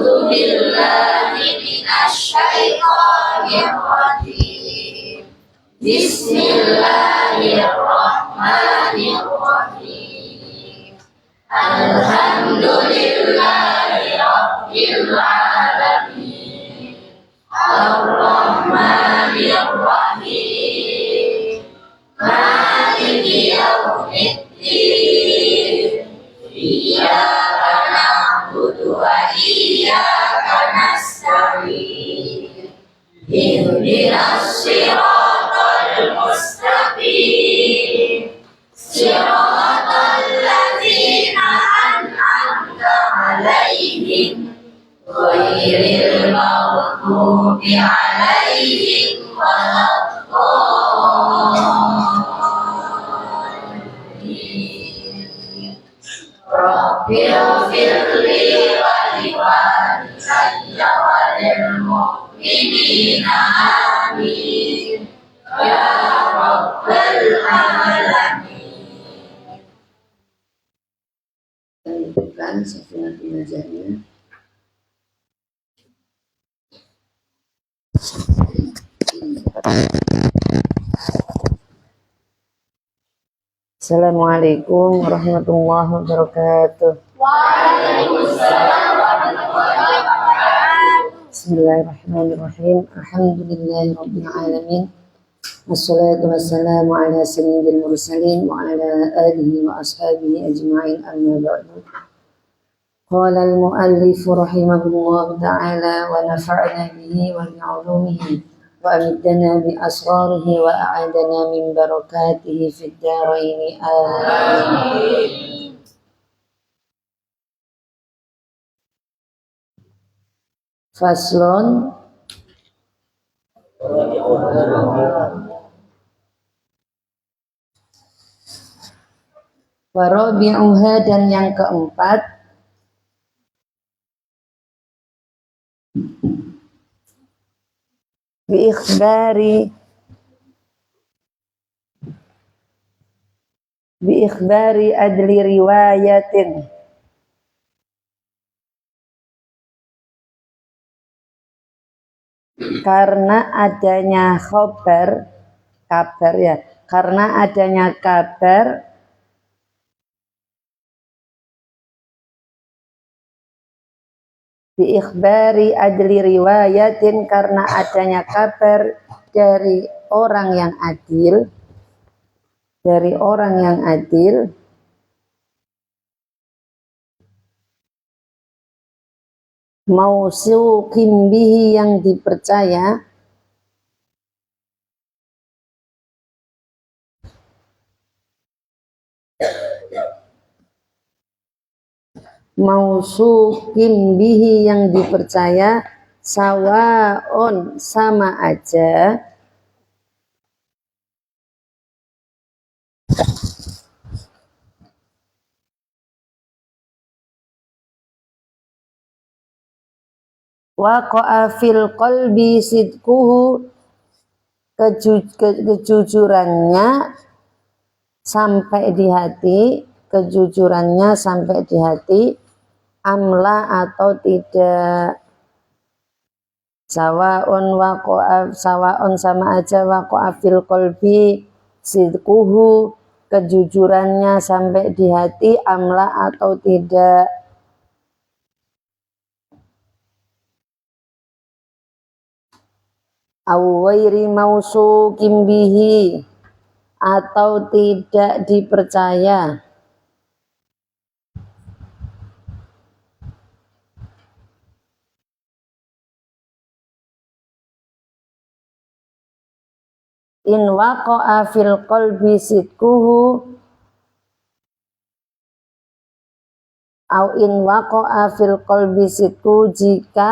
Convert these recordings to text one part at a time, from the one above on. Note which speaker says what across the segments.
Speaker 1: billahi minasyaitonir rajim. Bismillahirrahmanirrahim. Alhamdulillahi rabbil alamin. Ar-Rahmanir Rahim. Maliki yaumiddin. Iyyaka na'budu wa iyyaka nasta'in. Ihdinas siratal mustaqim. Siratal ladzina an'amta 'alaihim ghairil maghdubi 'alaihim waladdallin. Rabbighfirli wa liwalidayya wa lil mu'minina amin ya rabbal alamin.
Speaker 2: Lanjutkan safina pengajarnya. Assalamualaikum warahmatullahi wabarakatuh.
Speaker 1: Waalaikumsalam warahmatullahi wabarakatuh.
Speaker 2: Bismillahirrahmanirrahim. Alhamdulillahirabbil alamin. Wassalatu wassalamu ala sayyidil mursalin wa ala alihi wa ashabihi ajma'in, amma ba'du. Qala al-muallif rahimahullahu ta'ala wa nafa'na bihi wa bi'ulumihi wa amiddana bi asrarihi wa a'adana min barakatihi fid dharain amin. Faslon warabi'uha, dan yang keempat bi ikhbari adli riwayatin, karena adanya kabar ya, karena adanya kabar bi ikhbari adli riwayatin, karena adanya kabar dari orang yang adil, mausuqin bihi, yang dipercaya, sawaon, sama aja, waqa'a fil qalbi sidquhu, kejujurannya sampai di hati, amla atau tidak. Sawaon sama aja, waqa'a fil qalbi sidquhu, kejujurannya sampai di hati, amla atau tidak. Awairi mausuqin bihi, atau tidak dipercaya. In waqa'a fil qalbi sidquhu, jika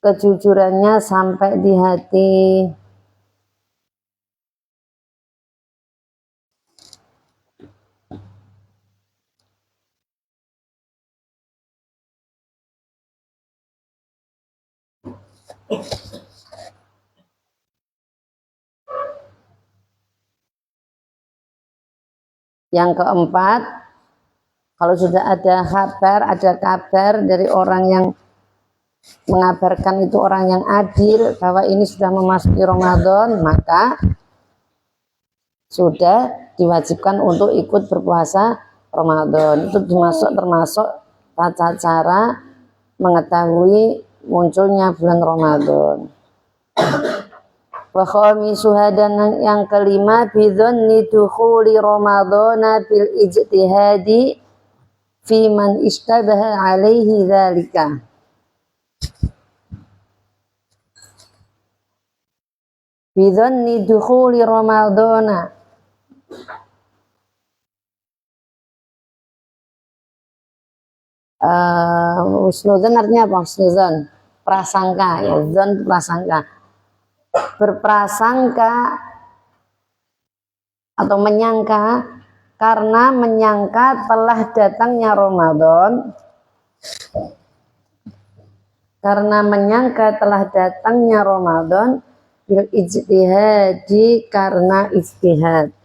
Speaker 2: kejujurannya sampai di hati. Yang keempat, Kalau sudah ada kabar dari orang yang mengabarkan itu orang yang adil bahwa ini sudah memasuki Ramadan, maka sudah diwajibkan untuk ikut berpuasa Ramadan. Itu termasuk tata cara mengetahui munculnya bulan Ramadan. Wa khamisuha, dan yang kelima, bidzanni dukhuli Ramadhana bil ijtihadi fi man ishtabaha alaihi dzalika. Bidzanni dukhuli Ramadhana, husnudzon artinya apa? Husnudzon prasangka, ya, zon prasangka. Berprasangka atau menyangka, karena menyangka telah datangnya Ramadan, bil ijtihadi, karena ijtihad.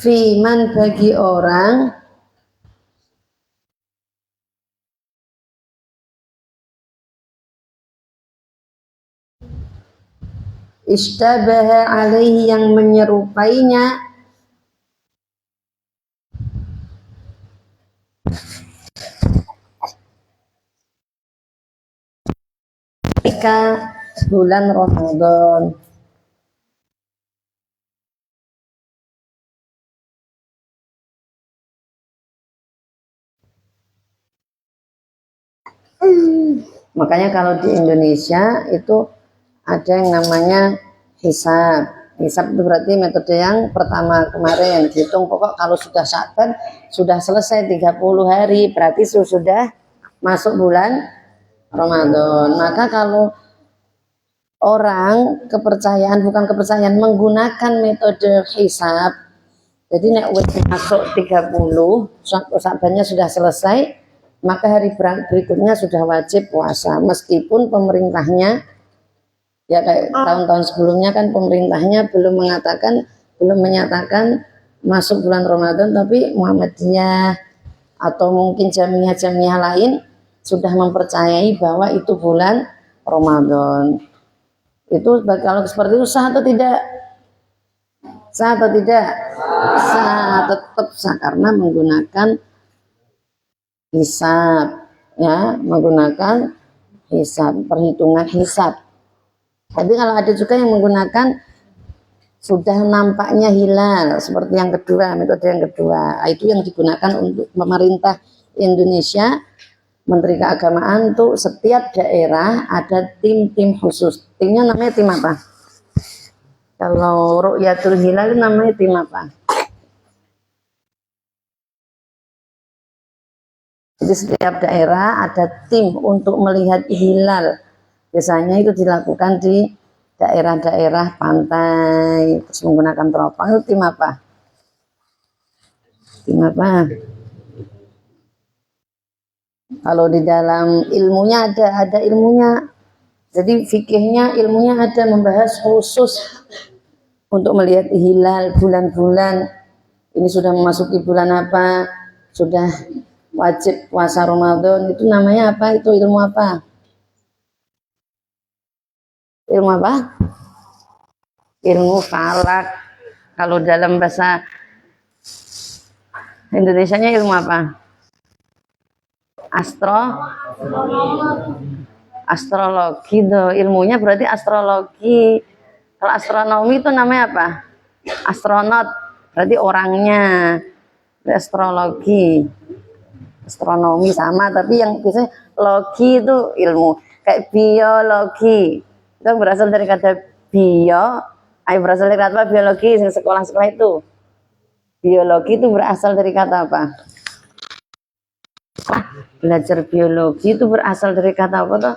Speaker 2: Fiman, bagi orang istabaha alaihi, yang menyerupainya, ketika bulan Ramadan. Makanya kalau di Indonesia itu ada yang namanya hisab. Hisab itu berarti metode yang pertama kemarin, hitung pokok kalau sudah Sya'ban sudah selesai 30 hari, berarti sudah masuk bulan Ramadan. Maka kalau orang bukan kepercayaan menggunakan metode hisab, jadi nek wis masuk 30, Sya'bannya sudah selesai, maka hari berikutnya sudah wajib puasa, meskipun pemerintahnya ya kayak tahun-tahun sebelumnya kan pemerintahnya belum menyatakan masuk bulan Ramadan, tapi Muhammadiyah atau mungkin jamiah-jamiah lain sudah mempercayai bahwa itu bulan Ramadan. Itu kalau seperti itu sah atau tidak? Sah atau tidak? Sah, tetap sah, karena menggunakan hisab, ya, menggunakan hisab, perhitungan hisab. Tapi kalau ada juga yang menggunakan sudah nampaknya hilal, seperti yang kedua, metode yang kedua, itu yang digunakan untuk pemerintah Indonesia, Menteri Keagamaan, tuh setiap daerah ada tim-tim khusus. Timnya namanya tim apa? Kalau Ru'yatul Hilal namanya tim apa? Jadi setiap daerah ada tim untuk melihat hilal. Biasanya itu dilakukan di daerah-daerah pantai, terus menggunakan teropong. Itu tim apa? Tim apa? Kalau di dalam ilmunya ada ilmunya. Jadi fikihnya, ilmunya ada membahas khusus untuk melihat hilal bulan-bulan. Ini sudah memasuki bulan apa? Sudah wajib puasa Ramadan, itu namanya apa? Itu ilmu apa? Ilmu apa? Ilmu falak. Kalau dalam bahasa Indonesianya ilmu apa? Astrologi tuh ilmunya, berarti astrologi. Kalau astronomi itu namanya apa? Astronot, berarti orangnya. Astrologi, astronomi sama, tapi yang biasanya logi itu ilmu. Kayak biologi, itu berasal dari kata berasal dari kata biologi. Sekolah-sekolah itu biologi itu berasal dari kata apa? Belajar biologi itu berasal dari kata apa tuh?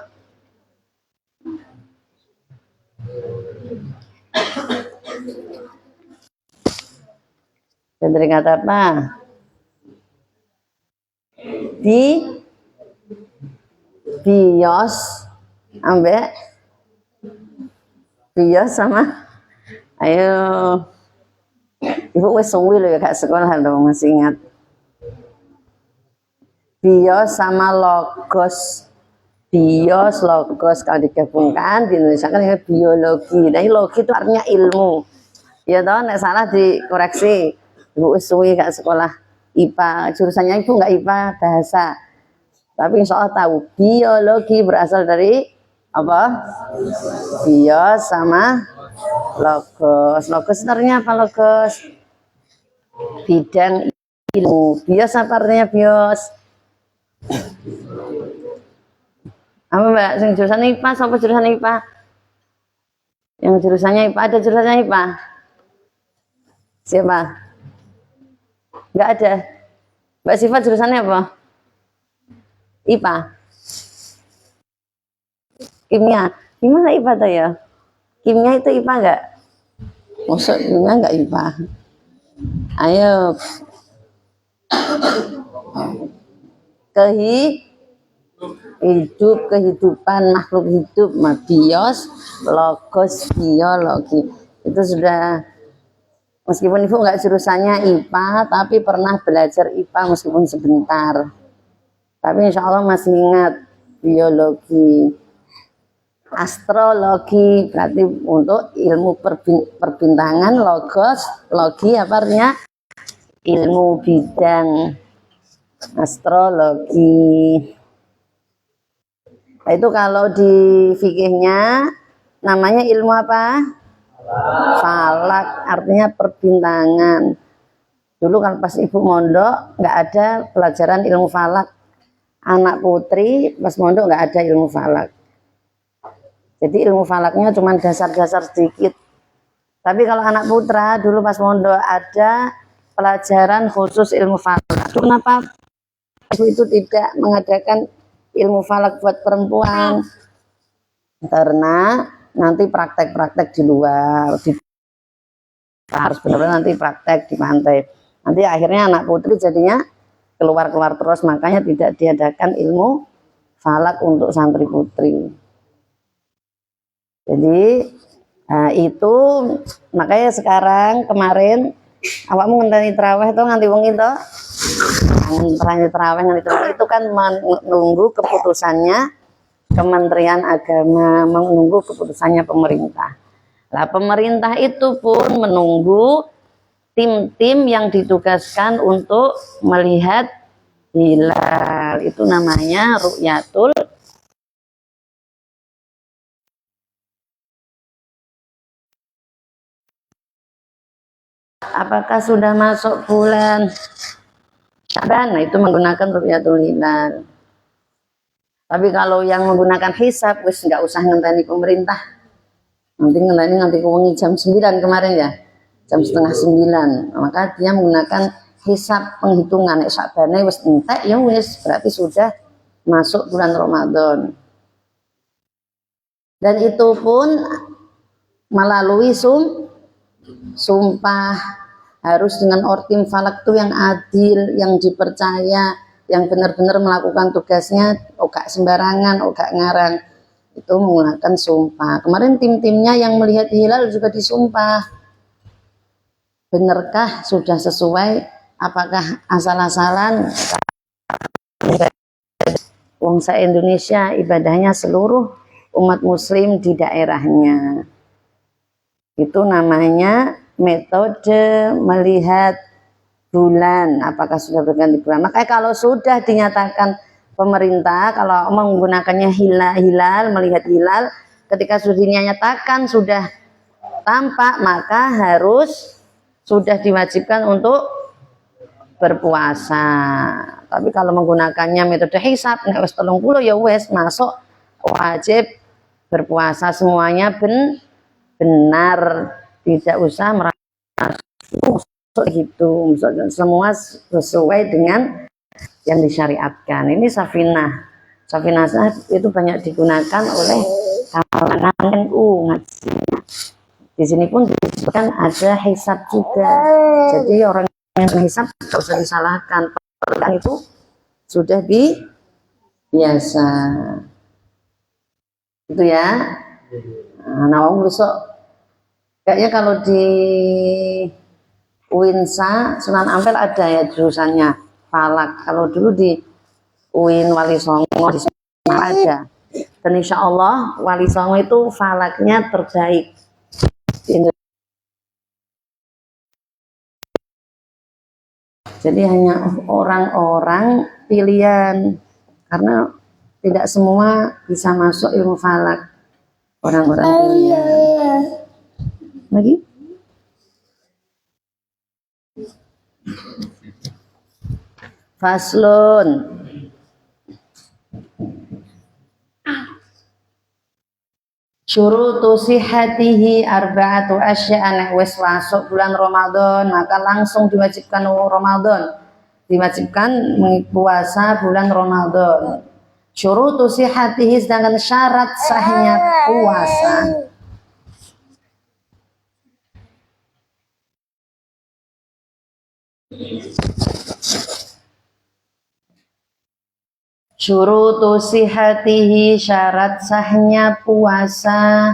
Speaker 2: Dari kata apa? Jadi bios ambek bios sama ayo ibu wes suwi loh ya kak sekolah loh masih ingat bios sama logos kalau digabungkan di Indonesia kan ya biologi. Nah, logi itu artinya ilmu. Ya toh, nek salah dikoreksi. Ibu suwi gak sekolah IPA, jurusannya ibu nggak IPA bahasa. Tapi insya Allah tahu biologi berasal dari apa? Bios sama logos. Logos artinya apa logos? Bidang ilmu. Bios apa artinya bios? Apa mbak? Yang jurusan IPA, siapa jurusan IPA? Yang jurusannya IPA, ada jurusannya IPA? Siapa? Enggak ada. Mbak Siva jurusannya apa? IPA. Kimia. Gimana IPA tuh ya? Kimia itu IPA enggak? Maksud kimia enggak IPA? Ayo. Kehidupan makhluk hidup, bios, logos, biologi. Itu sudah, meskipun ibu nggak jurusannya IPA, tapi pernah belajar IPA meskipun sebentar. Tapi insya Allah masih ingat biologi, astrologi, berarti untuk ilmu perbintangan, logos, logi apa artinya? Ilmu bidang astrologi. Nah, itu kalau di fikihnya namanya ilmu apa? Falak, artinya perbintangan. Dulu kan pas ibu mondok nggak ada pelajaran ilmu falak. Anak putri pas mondok nggak ada ilmu falak. Jadi ilmu falaknya cuma dasar-dasar sedikit. Tapi kalau anak putra dulu pas mondok ada pelajaran khusus ilmu falak. Kenapa ibu itu tidak mengadakan ilmu falak buat perempuan? Karena nanti praktek-praktek di luar, harus benar-benar nanti praktek di pantai. Nanti akhirnya anak putri jadinya keluar-keluar terus, makanya tidak diadakan ilmu falak untuk santri putri. Jadi itu makanya sekarang kemarin awakmu ngenteni terawih itu nganti wengi to. Terawih itu kan menunggu keputusannya Kementerian Agama, menunggu keputusannya pemerintah. Nah, pemerintah itu pun menunggu tim-tim yang ditugaskan untuk melihat hilal. Itu namanya ru'yatul. Apakah sudah masuk bulan Syaban? Nah, itu menggunakan ru'yatul hilal. Tapi kalau yang menggunakan hisab, wis nggak usah ngenteni pemerintah. Nanti kewengi jam 9 kemarin ya, jam setengah 9. Maka dia menggunakan hisab penghitungan. Syabane wis entek ya wis, berarti sudah masuk bulan Ramadan. Dan itu pun melalui sumpah, harus dengan ortim falak tuh yang adil, yang dipercaya, yang benar-benar melakukan tugasnya, gak sembarangan, gak ngarang. Itu menggunakan sumpah. Kemarin tim-timnya yang melihat hilal juga disumpah. Benarkah sudah sesuai? Apakah asal-asalan? Wong se-Indonesia ibadahnya seluruh umat muslim di daerahnya. Itu namanya metode melihat bulan, apakah sudah berganti bulan. Makanya kalau sudah dinyatakan pemerintah, kalau menggunakannya hilal, melihat hilal, ketika sudah dinyatakan sudah tampak, maka harus sudah diwajibkan untuk berpuasa. Tapi kalau menggunakannya metode hisab, nek wis 30 ya wis masuk wajib berpuasa, semuanya benar, tidak usah merasa gitu, semua sesuai dengan yang disyariatkan. Ini safinah itu banyak digunakan oleh kalangan NU ngaji. Di sini pun disebutkan ada hisab juga. Jadi orang yang hisab tidak usah disalahkan. Itu sudah biasa. Itu ya. Nah, besok kayaknya kalau di Uinsa Sunan Ampel ada ya jurusannya falak. Kalau dulu di Uin Wali Songo di Semarang ada. Dan insya Allah Wali Songo itu falaknya terbaik di Indonesia. Jadi hanya orang-orang pilihan, karena tidak semua bisa masuk ilmu falak, orang-orang pilihan. Lagi? Faslun. Syurutu sihatihi arba'atu asya'a. Wis masuk bulan Ramadan, maka langsung diwajibkan Ramadan. Diwajibkan puasa bulan Ramadan. Syurutu sihatihi, sedangkan syarat sahnya puasa. Syurutu sihatihi, syarat sahnya puasa.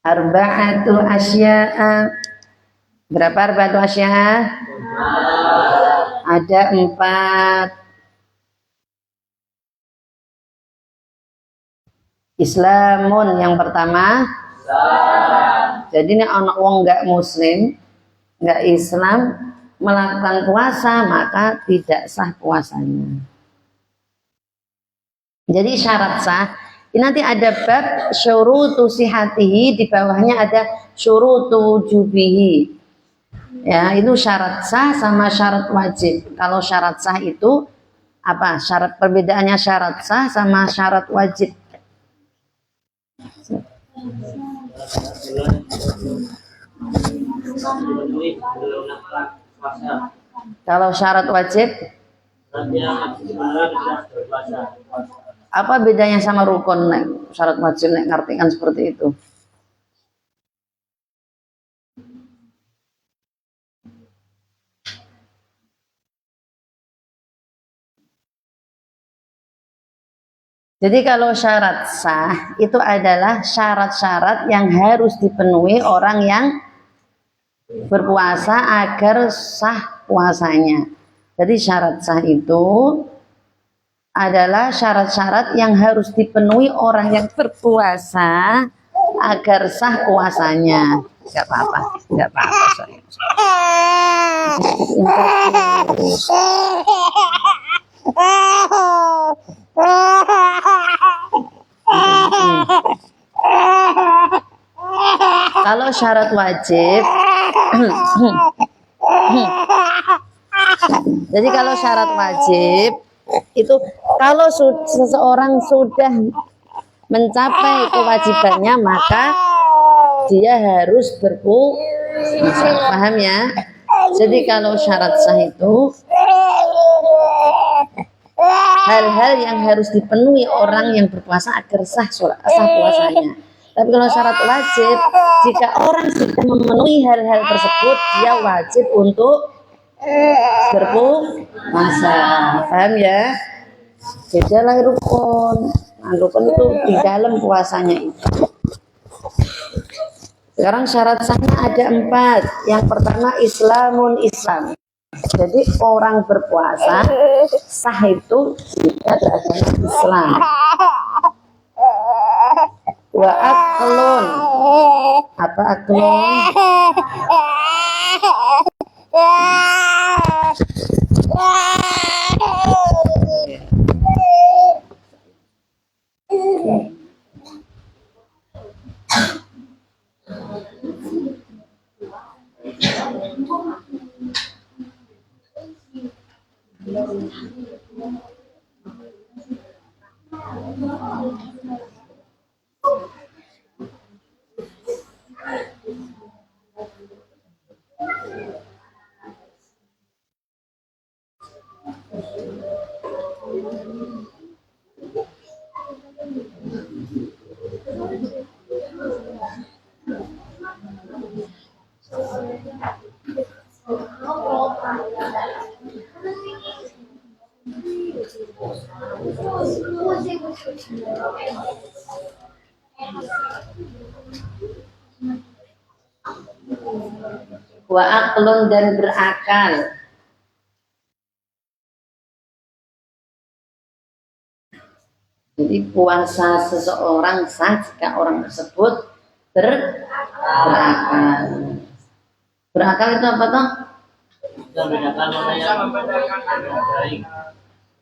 Speaker 2: Arba'atu asya'a. Berapa arba'atu asya'a? Ada 4. Islamun yang pertama. Jadi ini anak wong nggak muslim, nggak Islam, melakukan puasa, maka tidak sah puasanya. Jadi syarat sah, ini nanti ada bab syurutu sihatihi, di bawahnya ada syurutu wujubihi. Ya, itu syarat sah sama syarat wajib. Kalau syarat sah itu apa? Syarat, perbedaannya syarat sah sama syarat wajib. Kalau syarat wajib, apa bedanya sama rukun? Syarat wajib ngerti kan seperti itu. Jadi kalau syarat sah itu adalah syarat-syarat yang harus dipenuhi orang yang berpuasa agar sah puasanya. Jadi syarat sah itu adalah syarat-syarat yang harus dipenuhi orang yang berpuasa agar sah puasanya. Enggak apa-apa, enggak apa-apa. Kalau syarat wajib, jadi kalau syarat wajib itu kalau seseorang sudah mencapai kewajibannya, maka dia harus berpuasa. Paham ya? Jadi kalau syarat sah itu hal-hal yang harus dipenuhi orang yang berpuasa agar sah puasanya. Tapi kalau syarat wajib, jika orang sudah memenuhi hal-hal tersebut, dia wajib untuk berpuasa. Paham ya? Beda lah rukun. Nah, rukun itu di dalam puasanya itu. Sekarang syarat sahnya ada 4. Yang pertama Islamun, Islam. Jadi orang berpuasa sah itu jika beragama Islam. Wa aklun. Apa aklun? Wa aqlun dan berakal. Jadi puasa seseorang sah jika orang tersebut berakal. Berakal itu apa toh?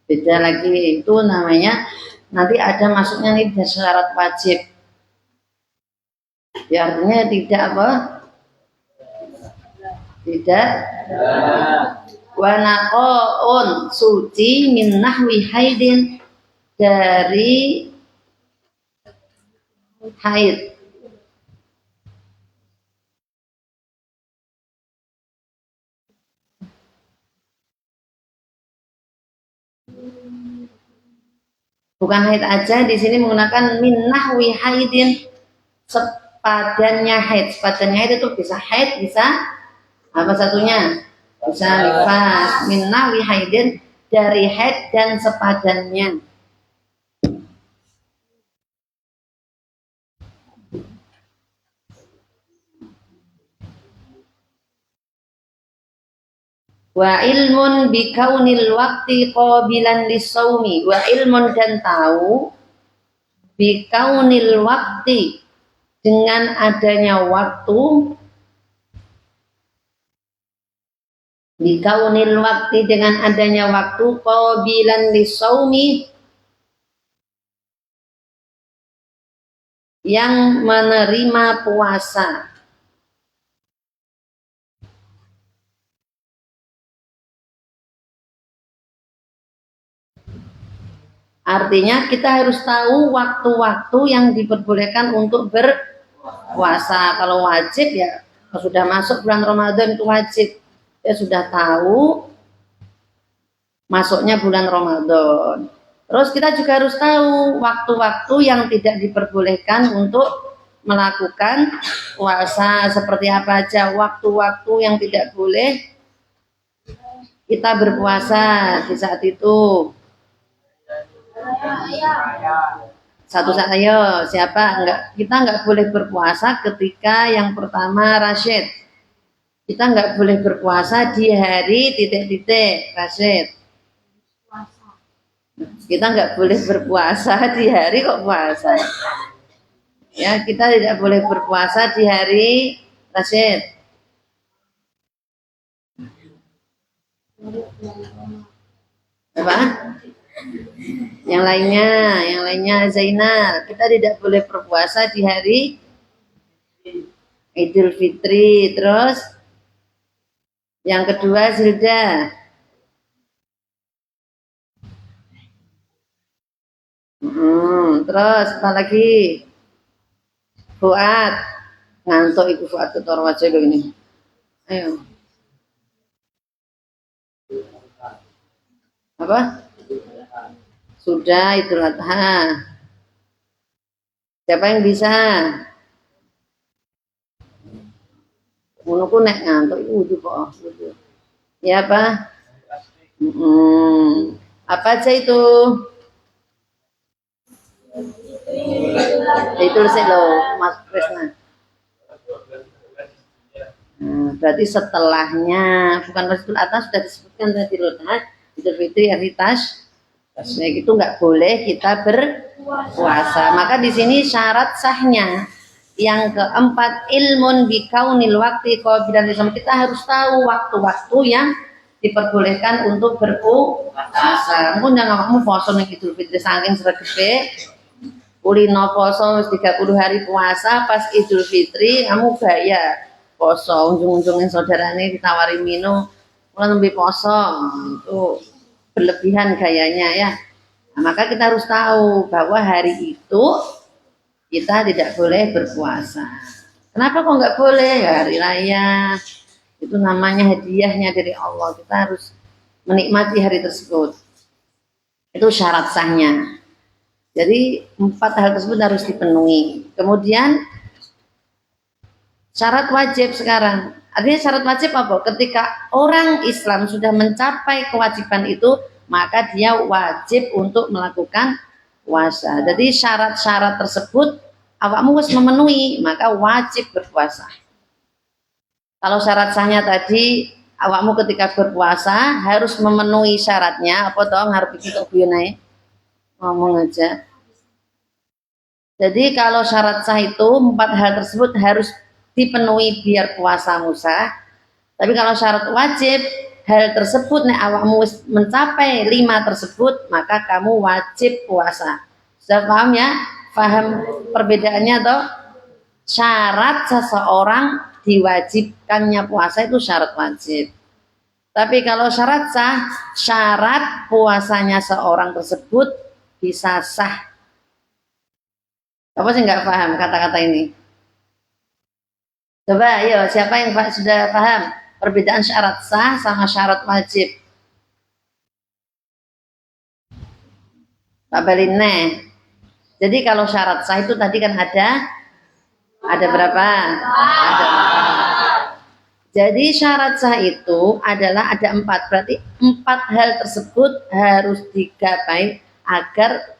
Speaker 2: Beda lagi, itu namanya nanti ada masuknya nih syarat wajib. Ya artinya tidak apa? Tidak. Wa naqaun suci min nahwi haidin, dari haid. Bukan haid aja, di sini menggunakan min nahwi haidin, sepadannya haid. Sepadannya haid itu bisa haid, bisa apa satunya? Bisa nifas. Min nahwi haidin, dari haid dan sepadannya. Wa ilmun bikaunil waqti qabilan lisaumi. Wa ilmun, dan tahu, bikaunil waqti, dengan adanya waktu, bikaunil waqti, dengan adanya waktu, qabilan lisaumi, yang menerima puasa. Artinya kita harus tahu waktu-waktu yang diperbolehkan untuk berpuasa. Kalau wajib ya sudah masuk bulan Ramadan itu wajib. Ya sudah tahu masuknya bulan Ramadan. Terus kita juga harus tahu waktu-waktu yang tidak diperbolehkan untuk melakukan puasa, seperti apa aja waktu-waktu yang tidak boleh kita berpuasa di saat itu. Satu saat, ayo, siapa? Kita nggak boleh berpuasa ketika yang pertama Rashid. Kita nggak boleh berpuasa di hari titik-titik Rashid. Kita nggak boleh berpuasa di hari kok puasa. Ya, kita tidak boleh berpuasa di hari Rashid. Apa? Yang lainnya Zainal, kita tidak boleh berpuasa di hari Idul Fitri. Terus yang kedua Zilda. Terus apa lagi? Fuad, ngantuk ibu Fuad ketor wajah ini. Ayo. Apa? Sudah Idul Adha. Siapa yang bisa? Menurutku nek ngantuk itu wudu kok. Ya apa? Apa aja itu? Itu sih loh, Mas Krisna. Berarti setelahnya, bukan Idul Adha sudah disebutkan tadi loh, Idul Fitri, hari Tash. Itu nggak boleh kita berpuasa. Maka di sini syarat sahnya yang keempat, ilmun bikaunil waqti qabilan lisam. Kita harus tahu waktu-waktu yang diperbolehkan untuk berpuasa. Mungkin jangan kamu poso ning Idul Fitri saking sregep. Kulino poso 30 hari puasa, pas Idul Fitri kamu gaya poso, ujung-ujungnya saudaranya ditawari minum, mulai lebih poso, itu berlebihan gayanya ya. Nah, maka kita harus tahu bahwa hari itu kita tidak boleh berpuasa. Kenapa kok nggak boleh? Ya hari raya, itu namanya hadiahnya dari Allah. Kita harus menikmati hari tersebut. Itu syarat sahnya. Jadi 4 hal tersebut harus dipenuhi. Kemudian syarat wajib sekarang. Artinya syarat wajib apa? Ketika orang Islam sudah mencapai kewajiban itu, maka dia wajib untuk melakukan puasa. Jadi syarat-syarat tersebut awakmu wis memenuhi, maka wajib berpuasa. Kalau syarat sahnya tadi awakmu ketika berpuasa harus memenuhi syaratnya, apa toh ngarep iki kok guyon ngomong aja. Jadi kalau syarat sah itu 4 hal tersebut harus dipenuhi biar puasamu sah. Tapi kalau syarat wajib, hal tersebut nek awakmu mencapai 5 tersebut, maka kamu wajib puasa. Sudah paham ya? Paham perbedaannya toh? Syarat seseorang diwajibkannya puasa itu syarat wajib. Tapi kalau syarat sah, syarat puasanya seorang tersebut bisa sah. Apa sih nggak paham kata-kata ini? Coba, ayo siapa yang sudah paham perbedaan syarat sah sama syarat wajib? Pak Beline. Jadi kalau syarat sah itu tadi kan ada berapa? Ada 4. Jadi syarat sah itu adalah ada 4. Berarti 4 hal tersebut harus digapai agar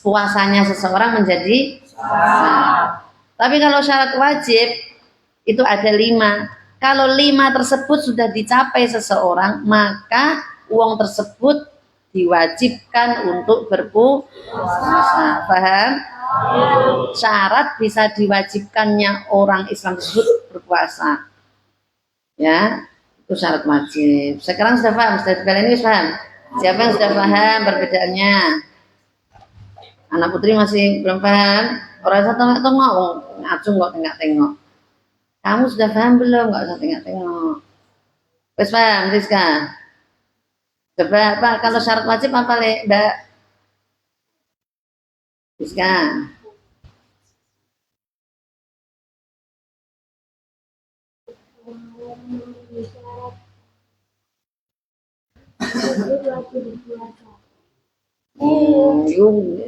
Speaker 2: puasanya seseorang menjadi sah. Tapi kalau syarat wajib itu ada 5. Kalau 5 tersebut sudah dicapai seseorang, maka uang tersebut diwajibkan untuk berpuasa. Paham? Syarat bisa diwajibkannya orang Islam tersebut berpuasa. Ya, itu syarat wajib. Sekarang sudah paham? Sudah kalian ini paham? Siapa yang sudah paham perbedaannya? Anak putri masih belum paham? Orang satu tengok, ngacung kok tengok. Kamu sudah paham belum? Nggak usah tengok. Wes paham, Rizka? Coba apa? Kalau syarat wajib apa le, Mbak? Rizka?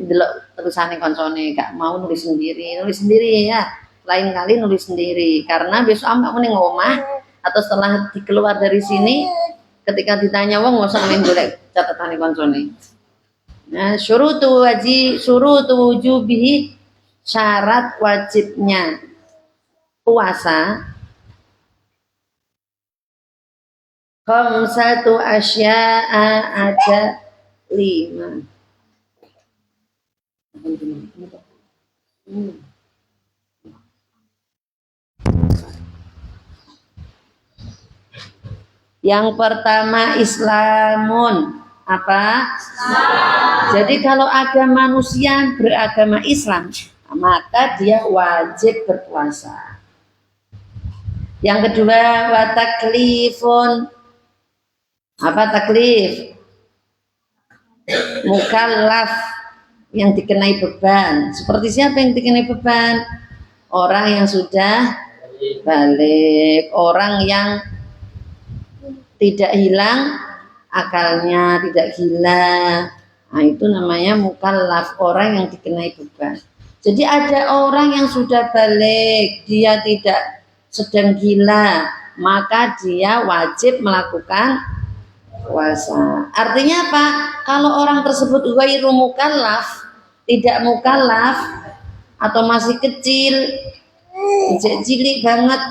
Speaker 2: Delok terusane koncone gak mau nulis sendiri ya. Lain kali nulis sendiri karena besok kamu ning omah atau setelah dikeluar dari sini ketika ditanya wong nggak usah golek catatane koncone. Nah, syurutu wujubihi, syarat wajibnya puasa khamsatu asya'a, ada 5. Yang pertama Islamun. Apa? Jadi kalau ada manusia beragama Islam, maka dia wajib berpuasa. Yang kedua, wa taklifun. Apa taklif? Mukallaf, yang dikenai beban. Seperti siapa yang dikenai beban? Orang yang sudah balik, orang yang tidak hilang akalnya, tidak gila. Nah, itu namanya mukallaf, orang yang dikenai beban. Jadi ada orang yang sudah balik, dia tidak sedang gila, maka dia wajib melakukan puasa. Artinya apa? Kalau orang tersebut ghairu mukallaf, tidak mukallaf atau masih kecil, cilik banget,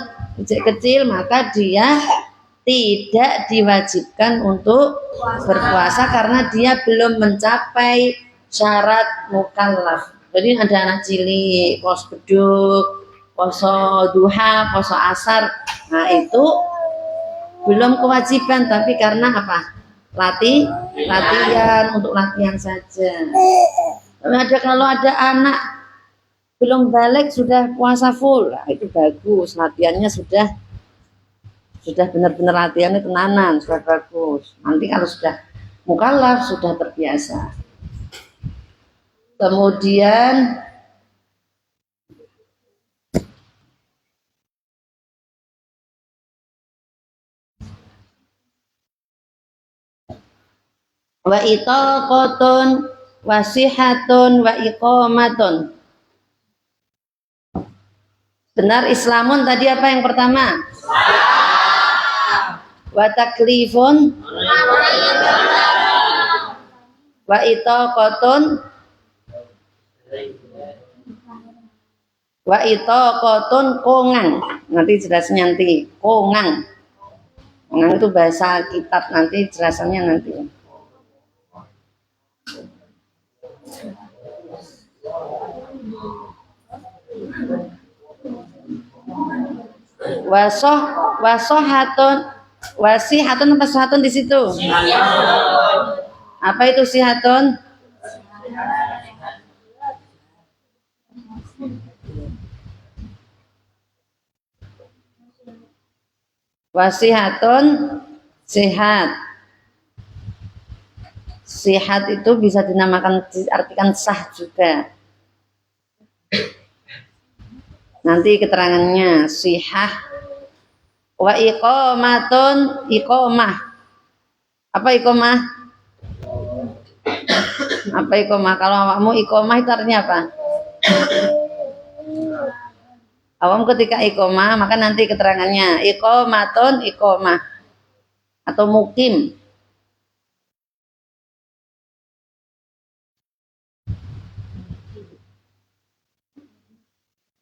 Speaker 2: kecil, maka dia tidak diwajibkan untuk berpuasa karena dia belum mencapai syarat mukallaf. Jadi ada anak cilik, pos beduk, poso duha, poso asar, nah itu belum kewajiban, tapi karena apa? Latihan untuk latihan saja. Tapi kalau ada anak belum balik sudah puasa full, nah, itu bagus, latihannya sudah benar-benar latihannya tenanan, sudah bagus. Nanti kalau sudah mukallaf sudah terbiasa. Kemudian wa itaqatun wa sihatun wa iqamatun. Benar Islamun tadi apa yang pertama? Wa taklifun wa itaqatun Wa itaqatun kongang. Nanti jelasnya nanti kongang. Kongang itu bahasa kitab, nanti jelasannya nanti. Wasohatun wasihatun apa sihatun di situ? Apa itu sihatun? Wasihatun sehat. Sehat itu bisa dinamakan, diartikan sah juga. Nanti keterangannya sihah. Wa iqamatun iqamah. Apa iqamah? Apa iqamah? Kalau awakmu iqamah itu artinya apa? Awam ketika iqamah, maka nanti keterangannya iqamatun iqamah atau mukim.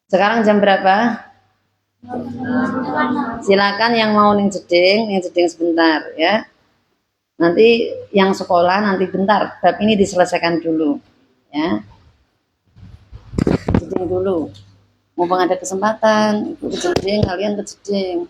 Speaker 2: Sekarang jam berapa? Silakan yang mau ning jeding sebentar ya. Nanti yang sekolah nanti bentar, bab ini diselesaikan dulu ya. Jeding dulu. Mumpung ada kesempatan, ibu ke jeding, kalian ke jeding.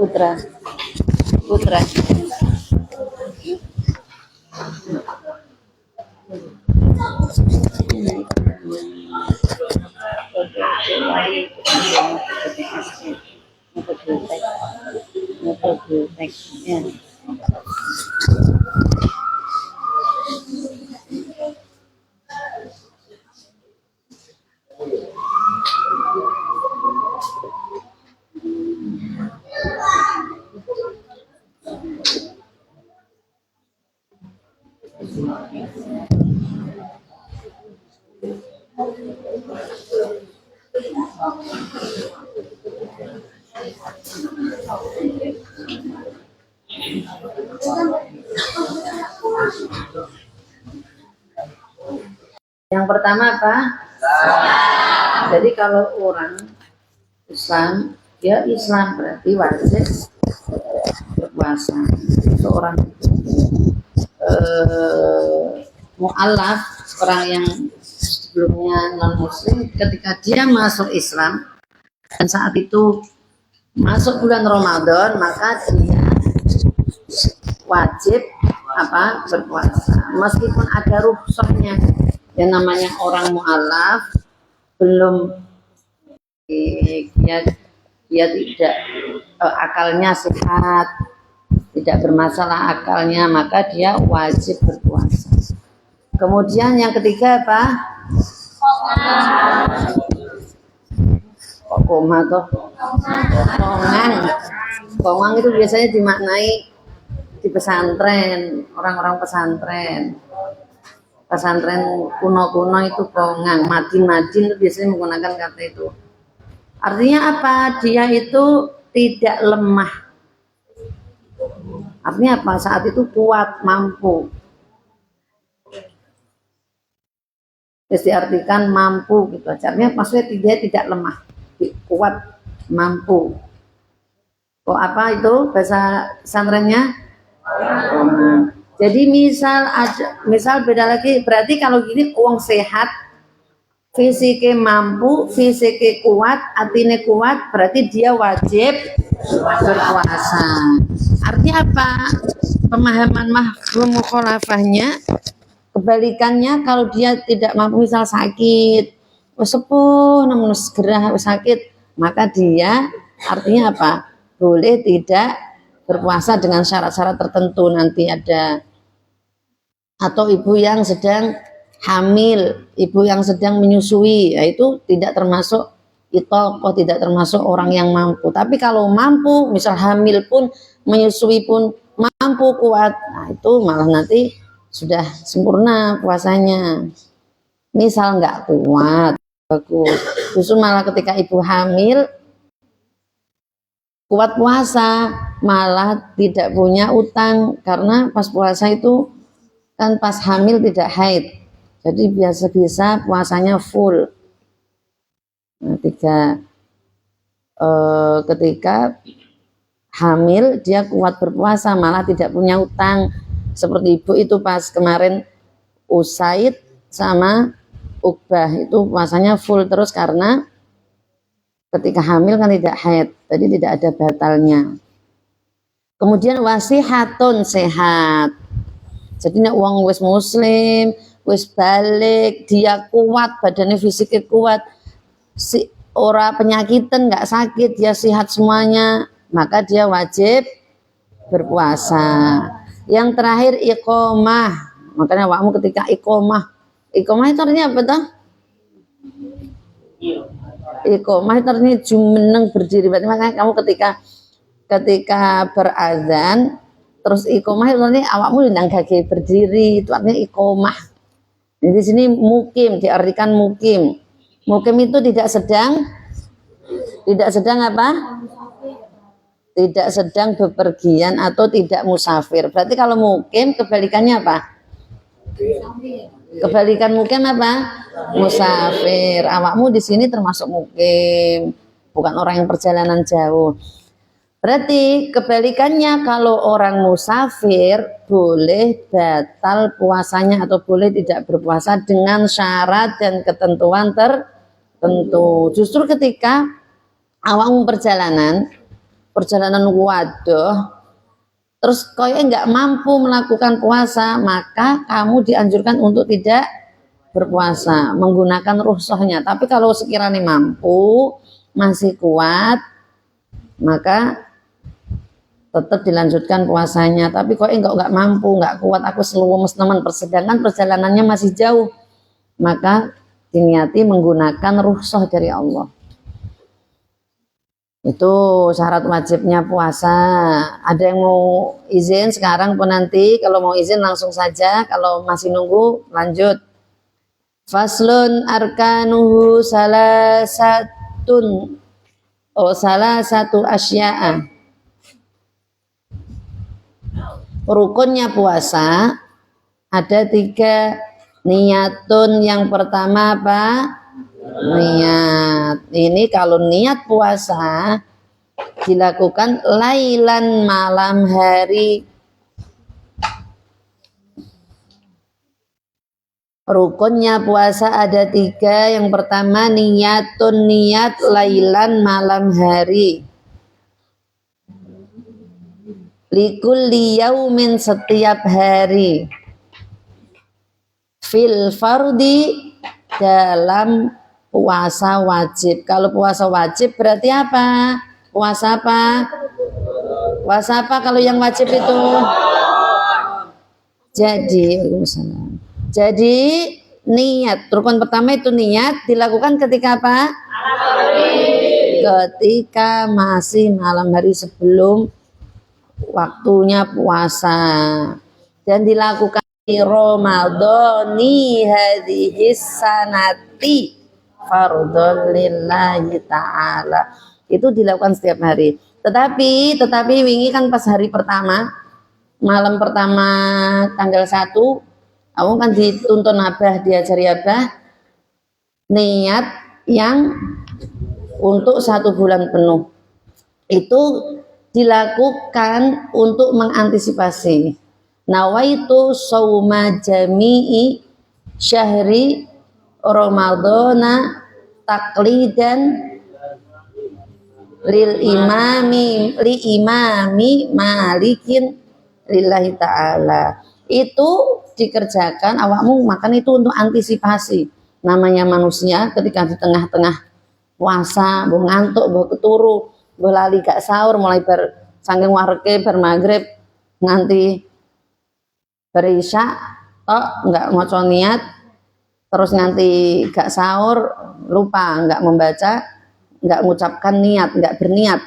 Speaker 2: Putra, putra. Yang pertama apa? Jadi kalau orang Islam, dia Islam berarti wajib berpuasa. Seorang mu'alaf, orang yang sebelumnya non muslim, ketika dia masuk Islam dan saat itu masuk bulan Ramadan, maka dia wajib apa? Berpuasa. Meskipun ada rukhsahnya, yang namanya orang mu'alaf belum dia tidak akalnya sehat, tidak bermasalah akalnya, maka dia wajib berpuasa. Kemudian yang ketiga apa? Kok koma toh? Kongang. Kongang itu biasanya dimaknai di pesantren, orang-orang pesantren. Pesantren kuno-kuno itu kongang, madin-madin itu biasanya menggunakan kata itu. Artinya apa? Dia itu tidak lemah. Artinya apa? Saat itu kuat, mampu. Terus diartikan mampu gitu. Artinya maksudnya dia tidak lemah, kuat, mampu. Kok apa itu bahasa pesantrennya? Jadi misal beda lagi, berarti kalau gini uang sehat, fisiknya mampu, fisiknya kuat, hatinya kuat, berarti dia wajib berpuasa. Artinya apa? Pemahaman mafhum mukhalafahnya, kebalikannya kalau dia tidak mampu, misal sakit, sepuh namun segera sakit, maka dia artinya apa? Boleh tidak berpuasa dengan syarat-syarat tertentu nanti ada. Atau ibu yang sedang hamil, ibu yang sedang menyusui, yaitu tidak termasuk itoqoh, tidak termasuk orang yang mampu. Tapi kalau mampu, misal hamil pun, menyusui pun mampu, kuat, nah itu malah nanti sudah sempurna puasanya. Misal nggak kuat, bagus. Justru malah ketika ibu hamil kuat puasa, malah tidak punya utang, karena pas puasa itu kan pas hamil tidak haid, jadi biasa-biasa puasanya full. Nah, ketika hamil dia kuat berpuasa, malah tidak punya utang. Seperti ibu itu pas kemarin Usaid sama Uqbah itu puasanya full terus karena ketika hamil kan tidak haid, jadi tidak ada batalnya. Kemudian wasihatun, sehat. Jadi nek wong wis muslim, wis balik, dia kuat, badannya fisiknya kuat, ora penyakitan, nggak sakit, dia sehat semuanya, maka dia wajib berpuasa. Yang terakhir iqomah. Makanya awakmu ketika iqomah itu artinya apa toh? Iqomah itu artinya jumeneng berdiri. Berarti makanya kamu ketika berazan terus iqomah itu artinya awakmu ndang gage berdiri, itu artinya iqomah. Jadi di sini mukim diartikan mukim. Mukim itu tidak sedang apa? Tidak sedang bepergian atau tidak musafir. Berarti kalau mukim kebalikannya apa? Kebalikan mukim apa? Musafir. Awakmu di sini termasuk mukim, bukan orang yang perjalanan jauh. Berarti kebalikannya kalau orang musafir boleh batal puasanya atau boleh tidak berpuasa dengan syarat dan ketentuan tertentu. Justru ketika awakmu perjalanan waduh, terus koyo nggak mampu melakukan puasa, maka kamu dianjurkan untuk tidak berpuasa menggunakan rukhsahnya. Tapi kalau sekiranya mampu, masih kuat, maka tetap dilanjutkan puasanya. Tapi kok nggak mampu, nggak kuat, aku seluruh teman sedangkan perjalanannya masih jauh, maka diniati menggunakan rukhsah dari Allah. Itu syarat wajibnya puasa. Ada yang mau izin sekarang pun nanti? Kalau mau izin langsung saja, kalau masih nunggu lanjut. Faslun arkanuhu salah satu asya'a. Rukunnya puasa ada 3. Niyatun yang pertama apa? Niat. Ini kalau niat puasa dilakukan lailan malam hari. Rukunnya puasa ada 3. Yang pertama niyatun, niat lailan malam hari. Likulli yaumin setiap hari. Fil fardi dalam puasa wajib. Kalau puasa wajib berarti apa? Puasa apa? Puasa apa kalau yang wajib itu? Jadi niat, rukun pertama itu niat dilakukan ketika apa? Ketika masih malam hari sebelum waktunya puasa, dan dilakukan di Ramadhani hadhis sanati fardhon lillahi ta'ala. Itu dilakukan setiap hari. Tetapi wingi kan pas hari pertama, malam pertama tanggal 1, kamu kan dituntun abah, diajari abah niat yang untuk 1 bulan penuh. Itu dilakukan untuk mengantisipasi. Nawaitu shauma jami'i syahri Ramadhana taklidan li imami malikin lillahi ta'ala. Itu dikerjakan awakmu, makan itu untuk antisipasi. Namanya manusia ketika di tengah-tengah puasa, mbok ngantuk, mbok keturu, mbok lali gak sahur, mulai saking wareke maghrib nganti berisya tok nggak maca niat, terus nganti gak sahur lupa, nggak membaca, nggak mengucapkan niat, nggak berniat,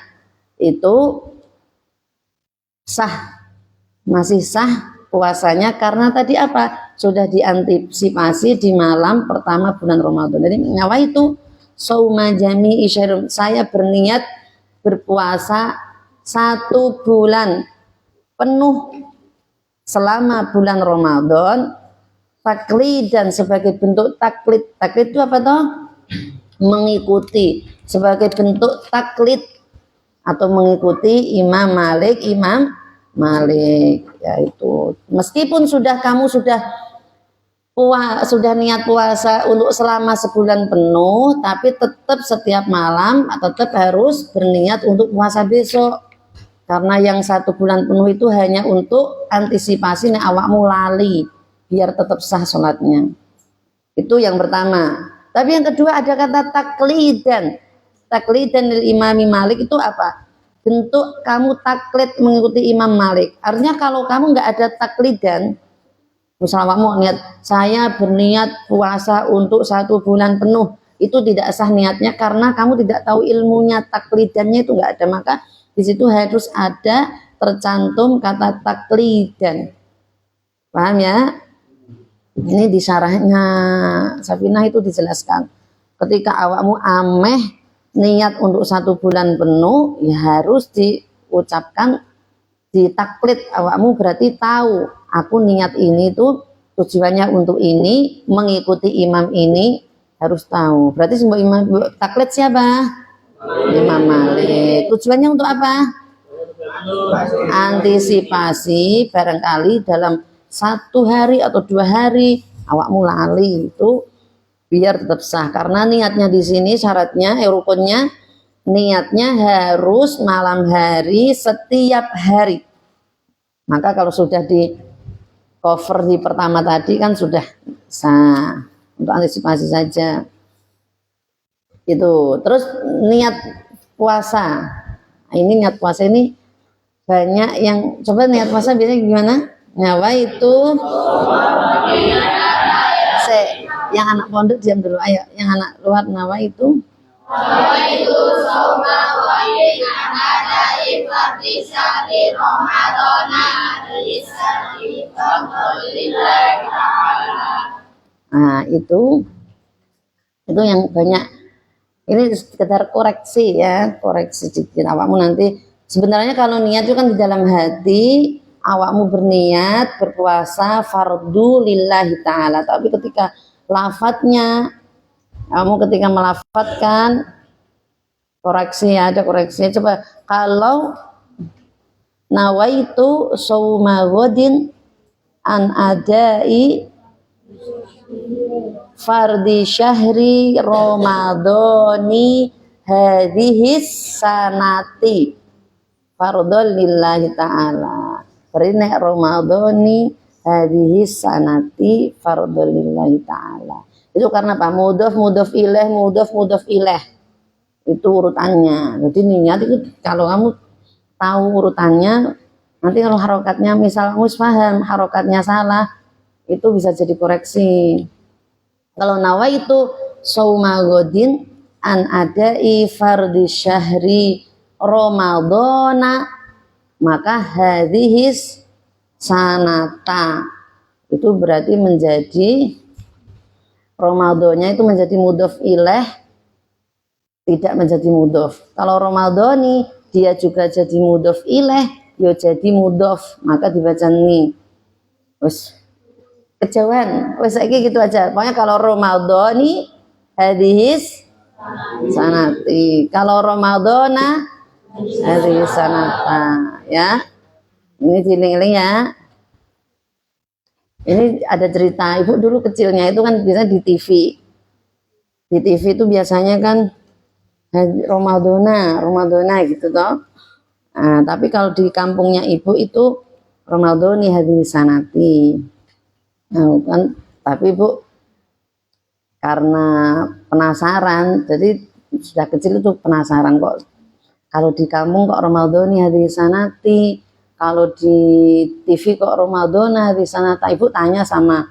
Speaker 2: itu masih sah puasanya karena tadi apa? Sudah diantisipasi di malam pertama bulan Ramadan. Jadi nyawa itu sauma jami'i syahr, saya berniat berpuasa 1 bulan penuh selama bulan Ramadan, taklid, dan sebagai bentuk taklid. Taklid itu apa toh? Mengikuti, sebagai bentuk taklid atau mengikuti Imam Malik, yaitu meskipun kamu sudah niat puasa untuk selama sebulan penuh, tapi tetap setiap malam tetap harus berniat untuk puasa besok. Karena yang 1 bulan penuh itu hanya untuk antisipasi nek awakmu lali, biar tetap sah sholatnya. Itu yang pertama. Tapi yang kedua ada kata taklidan. Taklidan lil imami Malik itu apa? Bentuk kamu taklid mengikuti Imam Malik. Artinya kalau kamu nggak ada taklidan, Misal awakmu niat saya berniat puasa untuk 1 bulan penuh, itu tidak sah niatnya karena kamu tidak tahu ilmunya, taklidannya itu enggak ada. Maka di situ harus ada tercantum kata taklidan. Paham ya? Ini di syarahnya Safinah itu dijelaskan. Ketika awakmu ameh niat untuk 1 bulan penuh, ya harus diucapkan ditaklid. Awakmu berarti tahu aku niat ini tuh tujuannya untuk ini, mengikuti imam ini harus tahu. Berarti semua imam taklid siapa? Imam Malik. Tujuannya untuk apa? Antisipasi barangkali dalam 1 hari atau 2 hari awakmu lali, itu biar tetap sah. Karena niatnya di sini syaratnya rukunnya niatnya harus malam hari setiap hari. Maka kalau sudah di cover di pertama tadi kan sudah sah, untuk antisipasi saja. Itu. Terus niat puasa. Ini niat puasa ini banyak yang coba niat puasa biasanya gimana? Nyawa itu yang anak pondok diam dulu, ayo yang anak luar nawa itu nah itu yang banyak. Ini sekedar koreksi ya, koreksi sedikit awakmu nanti. Sebenarnya kalau niat itu kan di dalam hati, awakmu berniat berpuasa fardu lillahi ta'ala. Tapi ketika lafadznya, kamu ketika melafatkan, koreksi ya, ada koreksinya. Coba kalau nawaitu shauma ghadin an adai fardi syahri ramadhani hadhis sanati fardhul lillahi ta'ala. Berarti nek ramadhani hadhis sanati fardhul lillahi ta'ala. Itu karena apa? Mudhaf ilaih itu urutannya. Jadi niat itu kalau kamu tahu urutannya, nanti kalau harokatnya misal kamu paham harokatnya salah, itu bisa jadi koreksi. Kalau nawa itu shauma ghadin an adai fardhi syahri ramadhana, maka hadhis sanata itu berarti menjadi Ramadhanya itu menjadi mudhof ilaih, tidak menjadi mudhof. Kalau ramadhani dia juga jadi mudhof ilaih, ya jadi mudhof, maka dibaca nih. Wes kejauhan, wes saiki gitu aja. Pokoknya kalau ramadhani hadhis sanati, kalau ramadhana hadhis sanata, ya. Ini dieling-eling ya. Ini ada cerita, ibu dulu kecilnya itu kan biasanya di TV. Di TV itu biasanya kan Ramadhana gitu toh. Nah, tapi kalau di kampungnya ibu itu Ramadhani hadis sanati. Nah, kan, tapi ibu karena penasaran, jadi sudah kecil itu penasaran kok. Kalau di kampung kok Ramadhani hadis sanati. Kalau di TV kok Ramadhana di sana, ibu tanya sama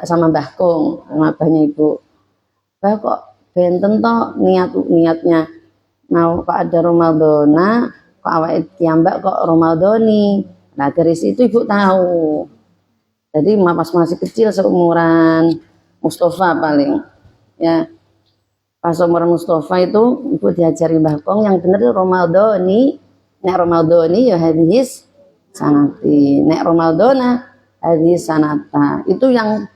Speaker 2: sama Mbah Kong, sama abahnya ibu. Mbah kok benten toh niatnya. Nah kok ada Ramadhana, kok awake kiambak kok Ramadhani. Nah dari situ ibu tahu. Jadi pas masih kecil seumuran Mustafa paling, ya. Pas umuran Mustafa itu ibu diajari Mbah Kong yang benar itu Ramadhani. Nek Ramadhani ya hadis sanati, nek Ramadhana hadis sanata. Itu yang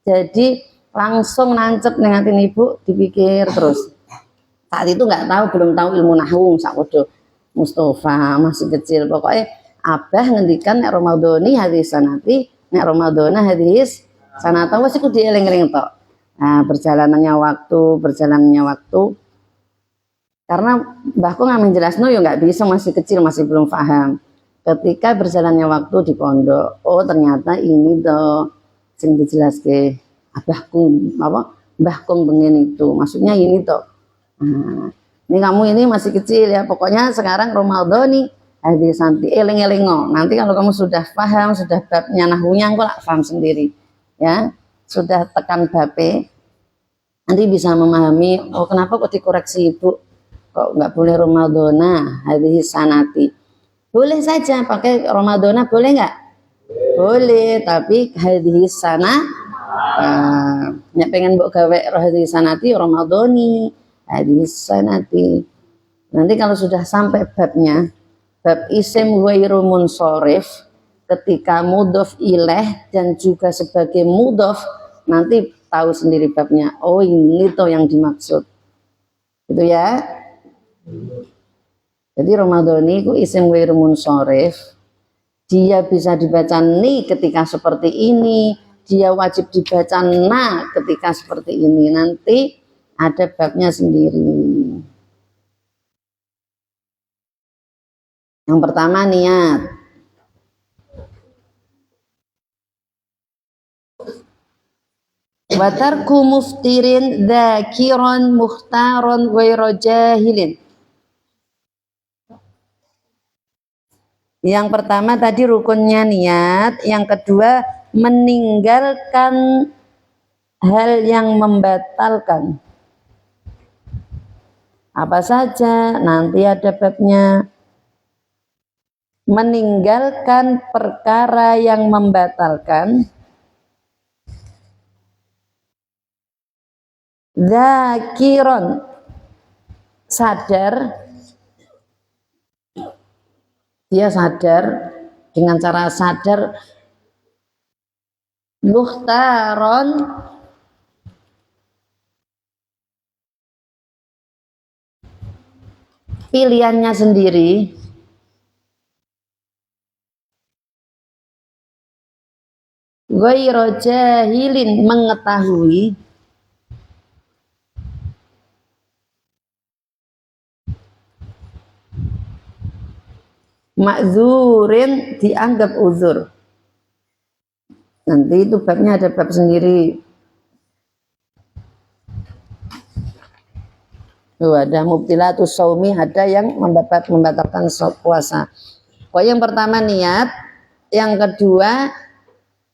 Speaker 2: jadi langsung nancep ning atine ibu, dipikir terus. Saat itu nggak tahu, belum tahu ilmu nahwu sakodo Mustafa masih kecil. Pokoknya abah ngendikan nek Ramadhani hadis sanati, nek Ramadhana hadis sanata, wis iku dieling-eling tok. Nah, berjalannya waktu karena mbahku nggak menjelaskan, ya nggak bisa, masih kecil, masih belum paham. Ketika berjalannya waktu di pondok, oh ternyata ini toh sing dijelaskan abahku mbahku pengen itu, maksudnya ini toh. Nah, ini kamu ini masih kecil ya, pokoknya sekarang Ramadhani Hadis nanti eling-elingo. Nanti kalau kamu sudah paham, sudah babnya nahwunya, engko lak paham sendiri. Ya, sudah tekan babe, nanti bisa memahami, oh kenapa kok dikoreksi Ibu? Kok nggak boleh Ramadhana hadis sanati? Boleh saja pakai Ramadhana, boleh nggak? Boleh, tapi hadis sana nek pengen mbok gawe hadis sanati Ramadhani, hadis sanati. Nanti kalau sudah sampai babnya, bab isim ghairu munsharif, ketika mudhof ilaih dan juga sebagai mudhof, nanti tahu sendiri babnya. Oh, ini tuh yang dimaksud. Gitu ya. Jadi Ramadhani itu isim ghairu munsharif. Dia bisa dibaca ni ketika seperti ini, dia wajib dibaca na ketika seperti ini. Nanti ada babnya sendiri. Yang pertama niat. Wa tarku muftirin dzakiran mukhtaran ghairu jahilin. Yang pertama tadi rukunnya niat, yang kedua meninggalkan hal yang membatalkan. Apa saja? Nanti ada babnya. Meninggalkan perkara yang membatalkan. Dzakiron, sadar, dia sadar dengan cara sadar. Mukhtaron, pilihannya sendiri. Ghairu jahilin, mengetahui. Ma'zurin, dianggap uzur. Nanti itu babnya ada bab sendiri. Ada mubtilatus shaumi, ada yang membatalkan puasa. Yang pertama niat, yang kedua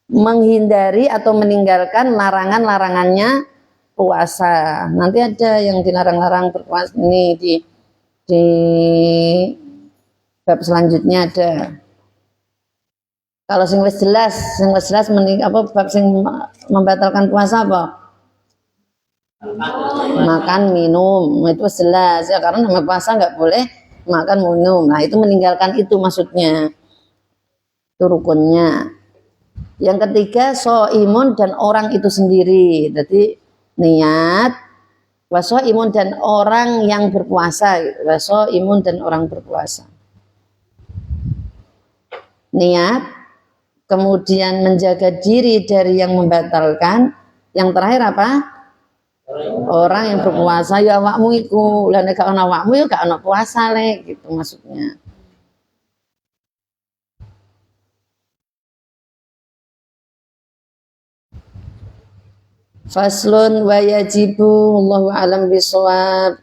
Speaker 2: menghindari atau meninggalkan larangan-larangannya puasa. Nanti ada yang dilarang-larang berpuasa ini di bab selanjutnya ada. Kalau sing wis jelas bab sing membatalkan puasa apa? Makan minum, itu jelas ya, karena nama puasa nggak boleh makan minum. Nah, itu meninggalkan itu maksudnya. Itu rukunnya. Yang ketiga shaimun dan orang itu sendiri. Jadi niat, shaimun dan orang yang berpuasa, shaimun dan orang berpuasa. Niat, kemudian menjaga diri dari yang membatalkan. Yang terakhir apa? Orang yang berpuasa, ya awakmu iku, lah nek gak ana awakmu ya gak ana puasa lek, gitu maksudnya. Faslun wa yajibu wallahu alam bisawab.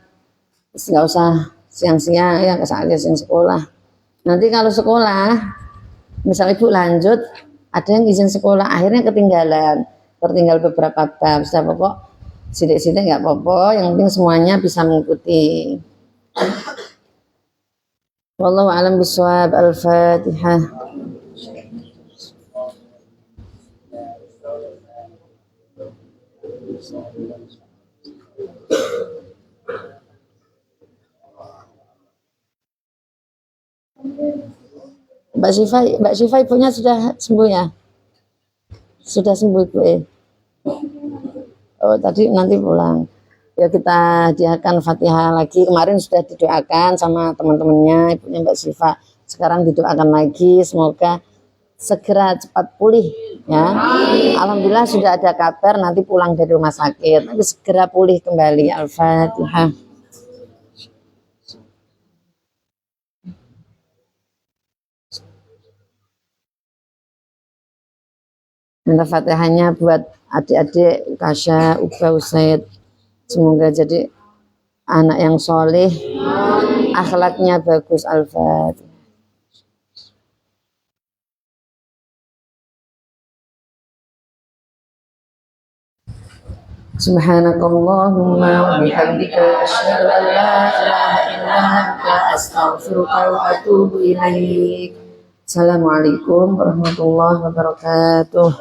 Speaker 2: Enggak usah siang-siang ya, kesannya sing sekolah. Nanti kalau sekolah, misalnya Ibu lanjut, ada yang izin sekolah, akhirnya ketinggalan, tertinggal beberapa bab. Sudah pokok sidik-sidik nggak apa-apa, yang penting semuanya bisa mengikuti. Wallahu a'lam bishawab. Al-Fatihah. Mbak Syifa ibunya sudah sembuh ya? Sudah sembuh Ibu ya? Oh, tadi nanti pulang. Ya kita diakan Fatihah lagi. Kemarin sudah didoakan sama teman-temannya, ibunya Mbak Syifa. Sekarang didoakan lagi, semoga segera cepat pulih ya. Alhamdulillah sudah ada kabar nanti pulang dari rumah sakit, nanti segera pulih kembali. Al-Fatihah. Minta Fatihahnya buat adik-adik Kasya, Uba, Usaid. Semoga jadi anak yang soleh, akhlaknya bagus. Al-Fatihah. Subhanakallahumma wa bihamdika asyhadu an la ilaha illa anta astaghfiruka wa atubu ilaik. Assalamualaikum warahmatullahi wabarakatuh.